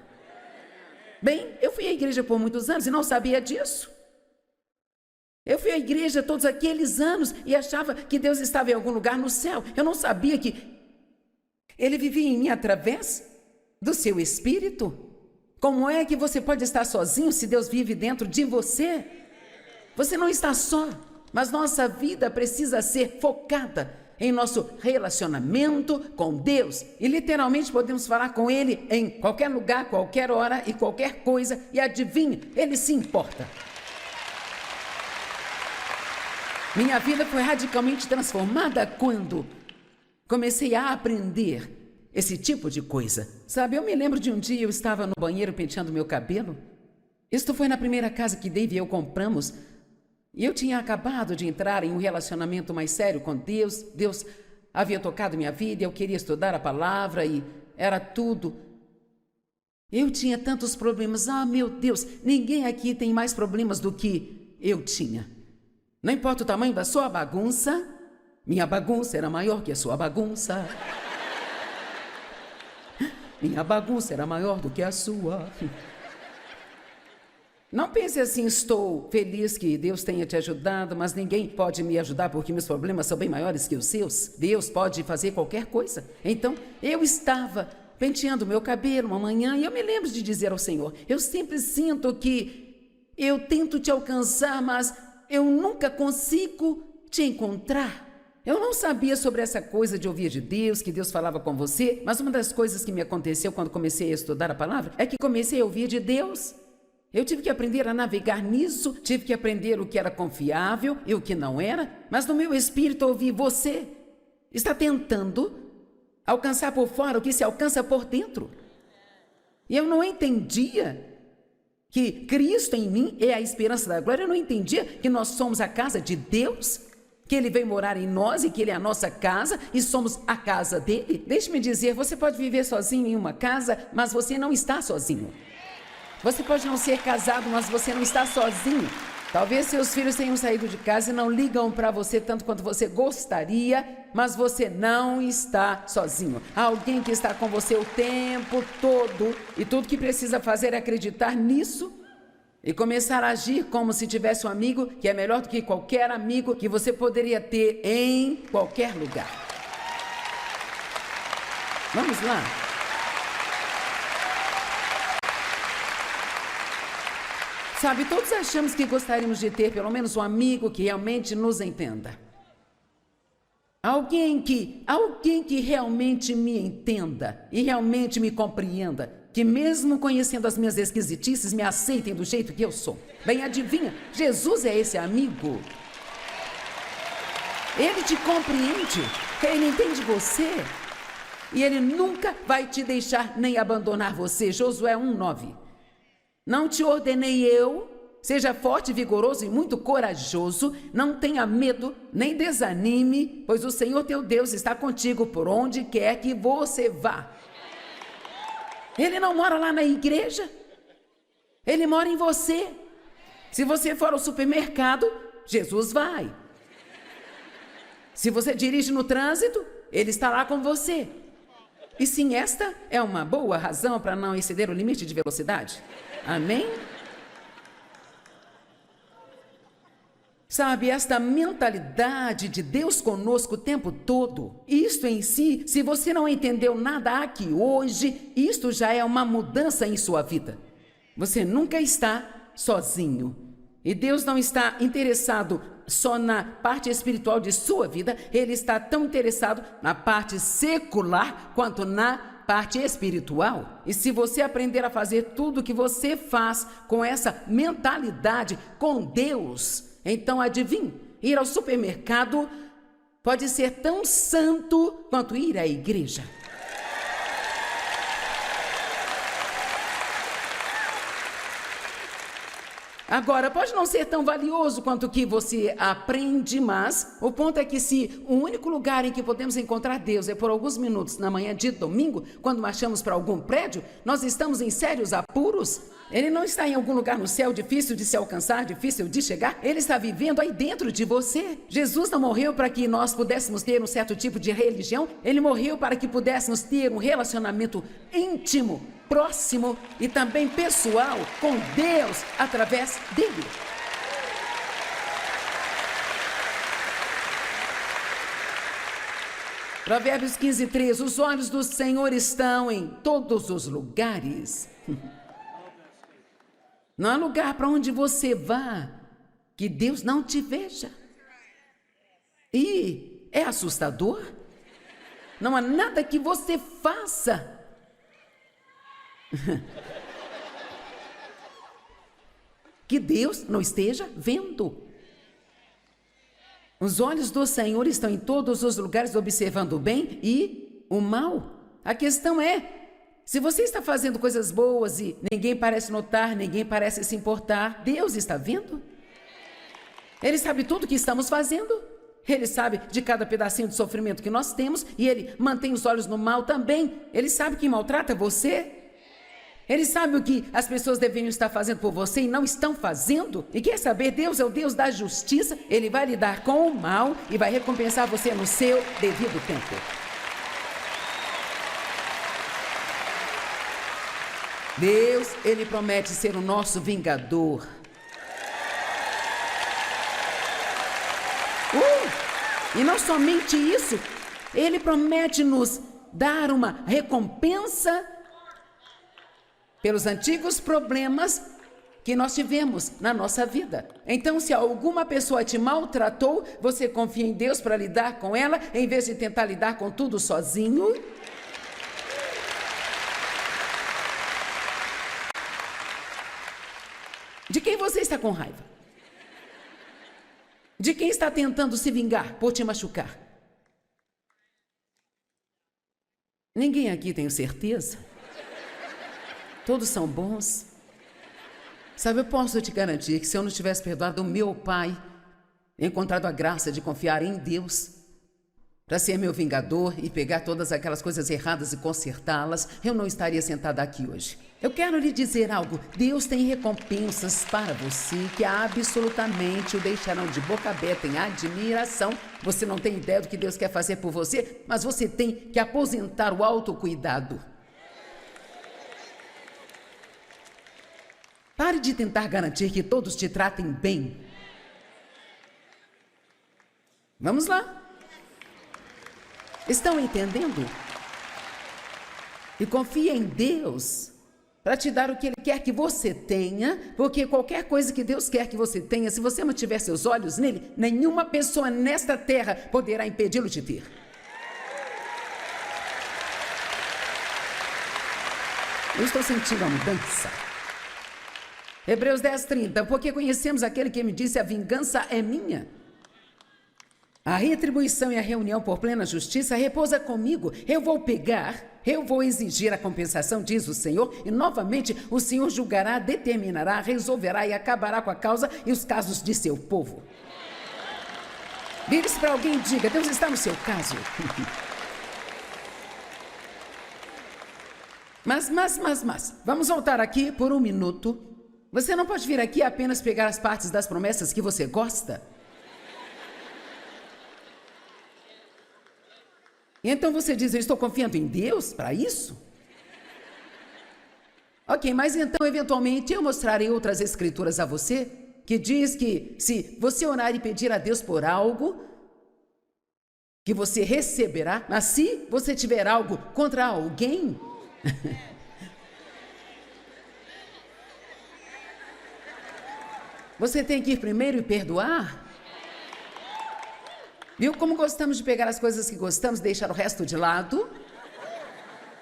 Bem, eu fui à igreja por muitos anos e não sabia disso. Eu fui à igreja todos aqueles anos e achava que Deus estava em algum lugar no céu. Eu não sabia que Ele vivia em mim através do seu Espírito. Como é que você pode estar sozinho se Deus vive dentro de você? Você não está só, mas nossa vida precisa ser focada em nosso relacionamento com Deus. E literalmente podemos falar com Ele em qualquer lugar, qualquer hora e qualquer coisa. E adivinha, Ele se importa. Minha vida foi radicalmente transformada quando comecei a aprender esse tipo de coisa. Sabe, eu me lembro de um dia eu estava no banheiro penteando meu cabelo. Isto foi na primeira casa que Dave e eu compramos. E eu tinha acabado de entrar em um relacionamento mais sério com Deus. Deus havia tocado minha vida, eu queria estudar a palavra e era tudo. Eu tinha tantos problemas. Ah, meu Deus, ninguém aqui tem mais problemas do que eu tinha. Não importa o tamanho da sua bagunça, minha bagunça era maior que a sua bagunça. Minha bagunça era maior do que a sua. Não pense assim, estou feliz que Deus tenha te ajudado, mas ninguém pode me ajudar porque meus problemas são bem maiores que os seus. Deus pode fazer qualquer coisa. Então, eu estava penteando meu cabelo uma manhã e eu me lembro de dizer ao Senhor: eu sempre sinto que eu tento te alcançar, mas eu nunca consigo te encontrar. Eu não sabia sobre essa coisa de ouvir de Deus, que Deus falava com você, mas uma das coisas que me aconteceu quando comecei a estudar a palavra é que comecei a ouvir de Deus. Eu tive que aprender a navegar nisso, tive que aprender o que era confiável e o que não era, mas no meu espírito ouvi: você está tentando alcançar por fora o que se alcança por dentro. E eu não entendia que Cristo em mim é a esperança da glória. Eu não entendia que nós somos a casa de Deus, que Ele veio morar em nós e que Ele é a nossa casa e somos a casa dEle. Deixe-me dizer, você pode viver sozinho em uma casa, mas você não está sozinho. Você pode não ser casado, mas você não está sozinho. Talvez seus filhos tenham saído de casa e não ligam para você tanto quanto você gostaria, mas você não está sozinho. Há alguém que está com você o tempo todo e tudo que precisa fazer é acreditar nisso e começar a agir como se tivesse um amigo que é melhor do que qualquer amigo que você poderia ter em qualquer lugar. Vamos lá. Sabe, todos achamos que gostaríamos de ter pelo menos um amigo que realmente nos entenda. Alguém que realmente me entenda e realmente me compreenda, que mesmo conhecendo as minhas esquisitices, me aceitem do jeito que eu sou. Bem, adivinha, Jesus é esse amigo. Ele te compreende, Ele entende você e Ele nunca vai te deixar nem abandonar você. Josué 1:9. Não te ordenei eu, seja forte, vigoroso e muito corajoso, não tenha medo, nem desanime, pois o Senhor teu Deus está contigo por onde quer que você vá. Ele não mora lá na igreja, Ele mora em você. Se você for ao supermercado, Jesus vai. Se você dirige no trânsito, Ele está lá com você. E sim, esta é uma boa razão para não exceder o limite de velocidade. Amém? Sabe, esta mentalidade de Deus conosco o tempo todo, isto em si, se você não entendeu nada aqui hoje, isto já é uma mudança em sua vida. Você nunca está sozinho. E Deus não está interessado só na parte espiritual de sua vida, Ele está tão interessado na parte secular quanto na parte espiritual. E se você aprender a fazer tudo o que você faz com essa mentalidade com Deus, então adivinhe, ir ao supermercado pode ser tão santo quanto ir à igreja. Agora, pode não ser tão valioso quanto o que você aprende, mas o ponto é que se o único lugar em que podemos encontrar Deus é por alguns minutos na manhã de domingo, quando marchamos para algum prédio, nós estamos em sérios apuros. Ele não está em algum lugar no céu difícil de se alcançar, difícil de chegar. Ele está vivendo aí dentro de você. Jesus não morreu para que nós pudéssemos ter um certo tipo de religião. Ele morreu para que pudéssemos ter um relacionamento íntimo, próximo e também pessoal com Deus através dele. Provérbios 15:3, os olhos do Senhor estão em todos os lugares. Não há lugar para onde você vá que Deus não te veja. E é assustador. Não há nada que você faça que Deus não esteja vendo. Os olhos do Senhor estão em todos os lugares, observando o bem e o mal. A questão é, se você está fazendo coisas boas e ninguém parece notar, ninguém parece se importar, Deus está vendo? Ele sabe tudo o que estamos fazendo. Ele sabe de cada pedacinho de sofrimento que nós temos e Ele mantém os olhos no mal também. Ele sabe que maltrata você. Ele sabe o que as pessoas deveriam estar fazendo por você e não estão fazendo. E quer saber, Deus é o Deus da justiça. Ele vai lidar com o mal e vai recompensar você no seu devido tempo. Deus, Ele promete ser o nosso vingador. E não somente isso, Ele promete nos dar uma recompensa pelos antigos problemas que nós tivemos na nossa vida. Então, se alguma pessoa te maltratou, você confia em Deus para lidar com ela, em vez de tentar lidar com tudo sozinho. De quem você está com raiva? De quem está tentando se vingar por te machucar? Ninguém aqui tem certeza. Todos são bons. Sabe, eu posso te garantir que se eu não tivesse perdoado o meu pai, encontrado a graça de confiar em Deus para ser meu vingador e pegar todas aquelas coisas erradas e consertá-las, eu não estaria sentada aqui hoje. Eu quero lhe dizer algo. Deus tem recompensas para você que absolutamente o deixarão de boca aberta em admiração. Você não tem ideia do que Deus quer fazer por você, mas você tem que aposentar o autocuidado. Pare de tentar garantir que todos te tratem bem. Vamos lá. Estão entendendo? E confie em Deus para te dar o que Ele quer que você tenha, porque qualquer coisa que Deus quer que você tenha, se você mantiver seus olhos nele, nenhuma pessoa nesta terra poderá impedi-lo de ter. Eu estou sentindo a mudança. Hebreus 10:30, porque conhecemos aquele que me disse, a vingança é minha. A retribuição e a reunião por plena justiça repousa comigo. Eu vou pegar, eu vou exigir a compensação, diz o Senhor, e novamente o Senhor julgará, determinará, resolverá e acabará com a causa e os casos de seu povo. Vire-se para alguém e diga, Deus está no seu caso. Mas, vamos voltar aqui por um minuto. Você não pode vir aqui apenas pegar as partes das promessas que você gosta E então você diz, eu estou confiando em Deus para isso? Ok, mas então, eventualmente, eu mostrarei outras escrituras a você, que diz que se você orar e pedir a Deus por algo, que você receberá, mas se você tiver algo contra alguém, você tem que ir primeiro e perdoar. Viu como gostamos de pegar as coisas que gostamos e deixar o resto de lado?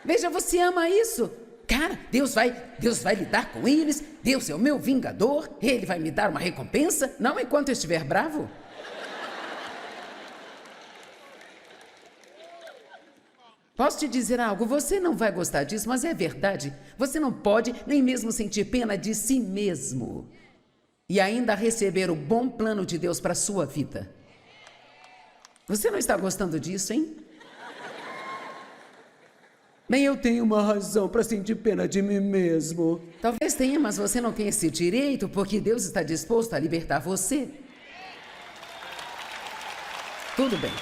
Veja, você ama isso. Cara, Deus vai lidar com eles, Deus é o meu vingador, Ele vai me dar uma recompensa, não enquanto eu estiver bravo. Posso te dizer algo? Você não vai gostar disso, mas é verdade. Você não pode nem mesmo sentir pena de si mesmo e ainda receber o bom plano de Deus para a sua vida. Você não está gostando disso, hein? Nem eu tenho uma razão para sentir pena de mim mesmo. Talvez tenha, mas você não tem esse direito, porque Deus está disposto a libertar você. Tudo bem.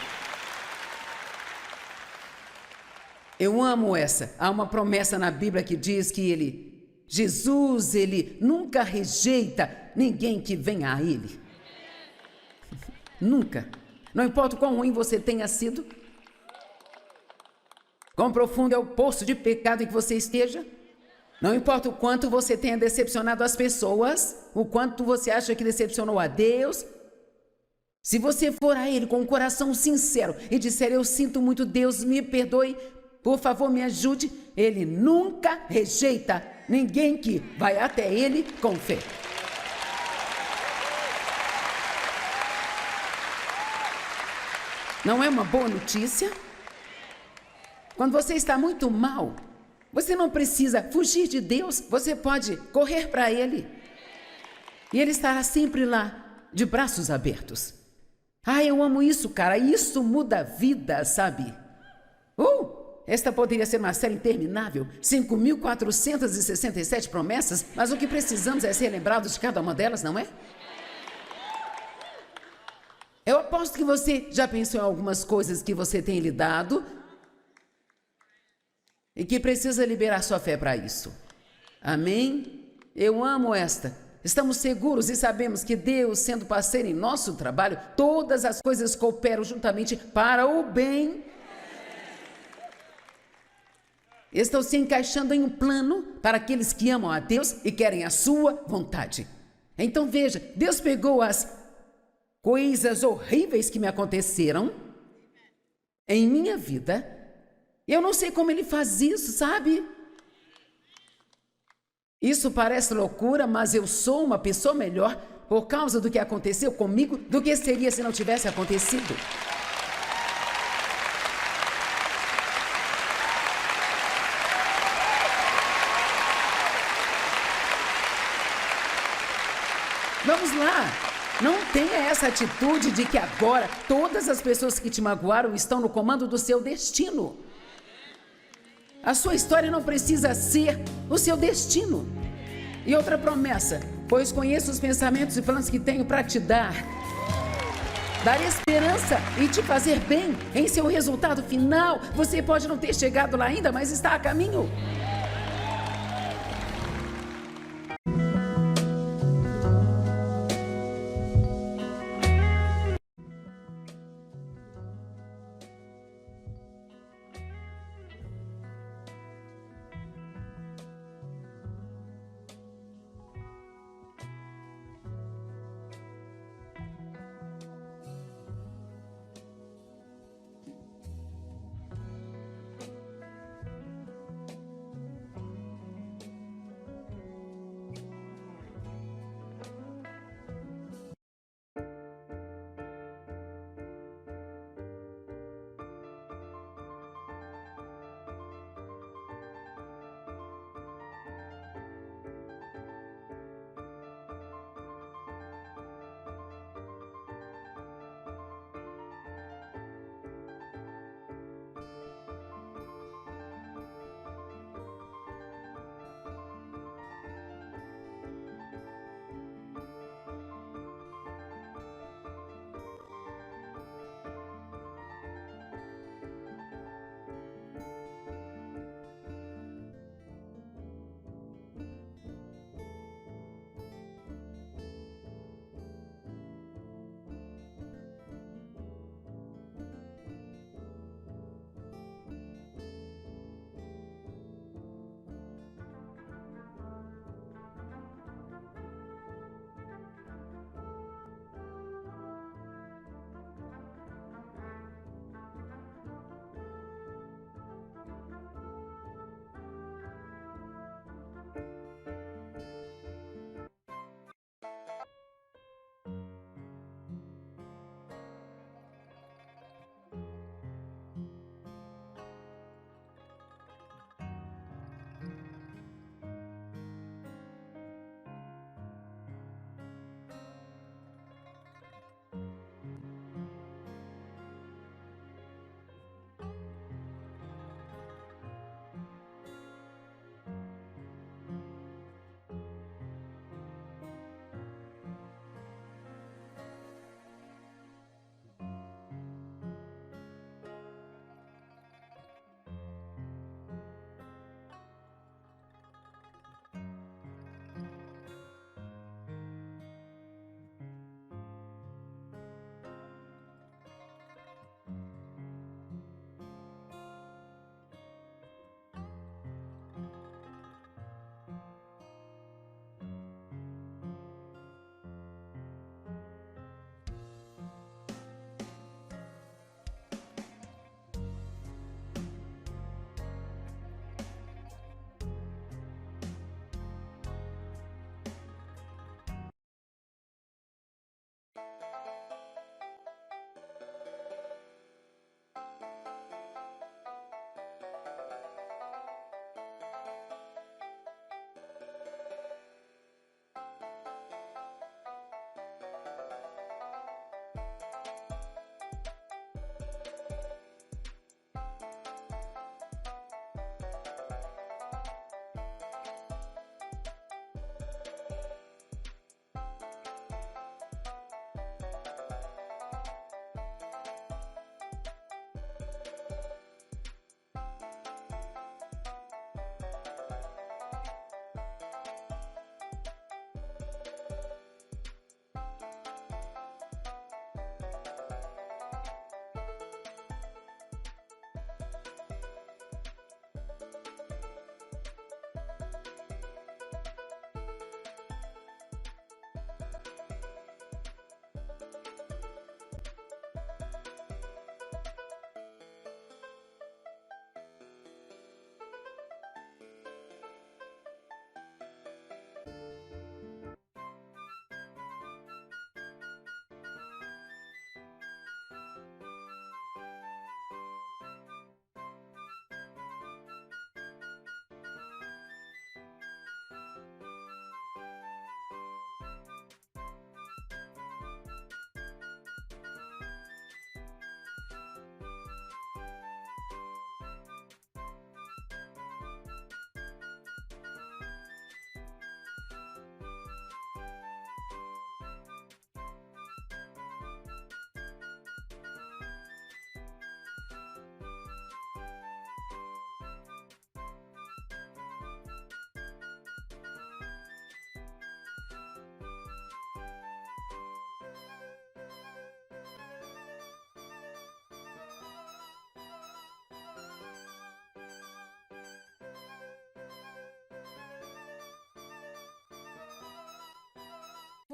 Eu amo essa. Há uma promessa na Bíblia que diz que Jesus, ele nunca rejeita ninguém que venha a ele. Nunca. Não importa o quão ruim você tenha sido, quão profundo é o poço de pecado em que você esteja, não importa o quanto você tenha decepcionado as pessoas, o quanto você acha que decepcionou a Deus, se você for a Ele com um coração sincero e disser, eu sinto muito, Deus me perdoe, por favor me ajude, Ele nunca rejeita ninguém que vai até Ele com fé. Não é uma boa notícia? Quando você está muito mal, você não precisa fugir de Deus, você pode correr para Ele. E Ele estará sempre lá, de braços abertos. Ah, eu amo isso, cara, isso muda a vida, sabe? Esta poderia ser uma série interminável, 5.467 promessas, mas o que precisamos é ser lembrados de cada uma delas, não é? Eu aposto que você já pensou em algumas coisas que você tem lidado e que precisa liberar sua fé para isso. Amém? Eu amo esta. Estamos seguros e sabemos que Deus, sendo parceiro em nosso trabalho, todas as coisas cooperam juntamente para o bem. Estão se encaixando em um plano para aqueles que amam a Deus e querem a sua vontade. Então veja, Deus pegou as coisas horríveis que me aconteceram em minha vida. Eu não sei como Ele faz isso, sabe? Isso parece loucura, mas eu sou uma pessoa melhor por causa do que aconteceu comigo do que seria se não tivesse acontecido. Vamos lá. Não tenha essa atitude de que agora todas as pessoas que te magoaram estão no comando do seu destino. A sua história não precisa ser o seu destino. E outra promessa, pois conheço os pensamentos e planos que tenho para te dar esperança e te fazer bem em seu resultado final. Você pode não ter chegado lá ainda, mas está a caminho.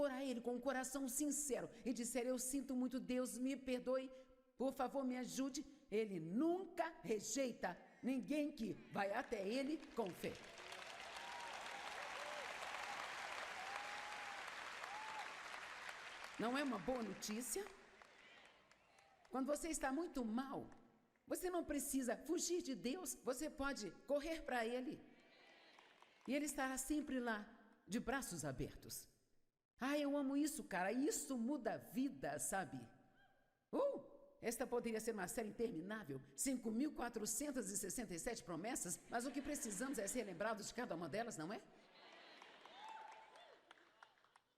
for a Ele com um coração sincero e disser: eu sinto muito, Deus, me perdoe, por favor, me ajude, Ele nunca rejeita ninguém que vai até Ele com fé. Não é uma boa notícia? Quando você está muito mal, você não precisa fugir de Deus, você pode correr para Ele. E Ele estará sempre lá, de braços abertos. Ah, eu amo isso, cara, isso muda a vida, sabe? Esta poderia ser uma série interminável, 5.467 promessas, mas o que precisamos é ser lembrados de cada uma delas, não é?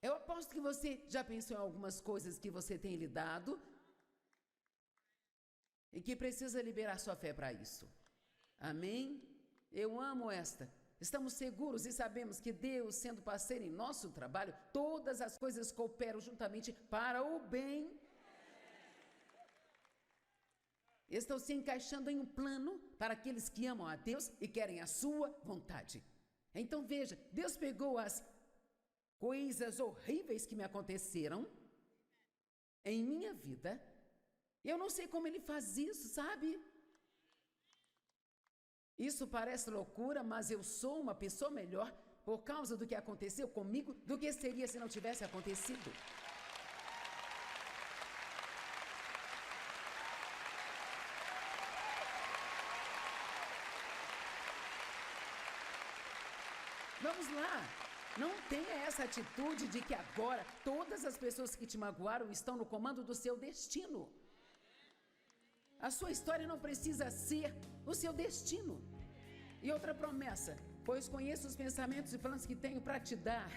Eu aposto que você já pensou em algumas coisas que você tem lidado e que precisa liberar sua fé para isso. Amém? Eu amo esta. Estamos seguros e sabemos que Deus, sendo parceiro em nosso trabalho, todas as coisas cooperam juntamente para o bem. Estão se encaixando em um plano para aqueles que amam a Deus e querem a sua vontade. Então veja, Deus pegou as coisas horríveis que me aconteceram em minha vida. Eu não sei como Ele faz isso, sabe? Isso parece loucura, mas eu sou uma pessoa melhor por causa do que aconteceu comigo do que seria se não tivesse acontecido. Vamos lá, não tenha essa atitude de que agora todas as pessoas que te magoaram estão no comando do seu destino. A sua história não precisa ser o seu destino. E outra promessa: pois conheço os pensamentos e planos que tenho para te dar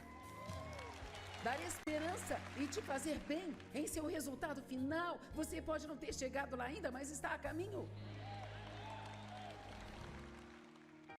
esperança e te fazer bem em seu resultado final. Você pode não ter chegado lá ainda, mas está a caminho.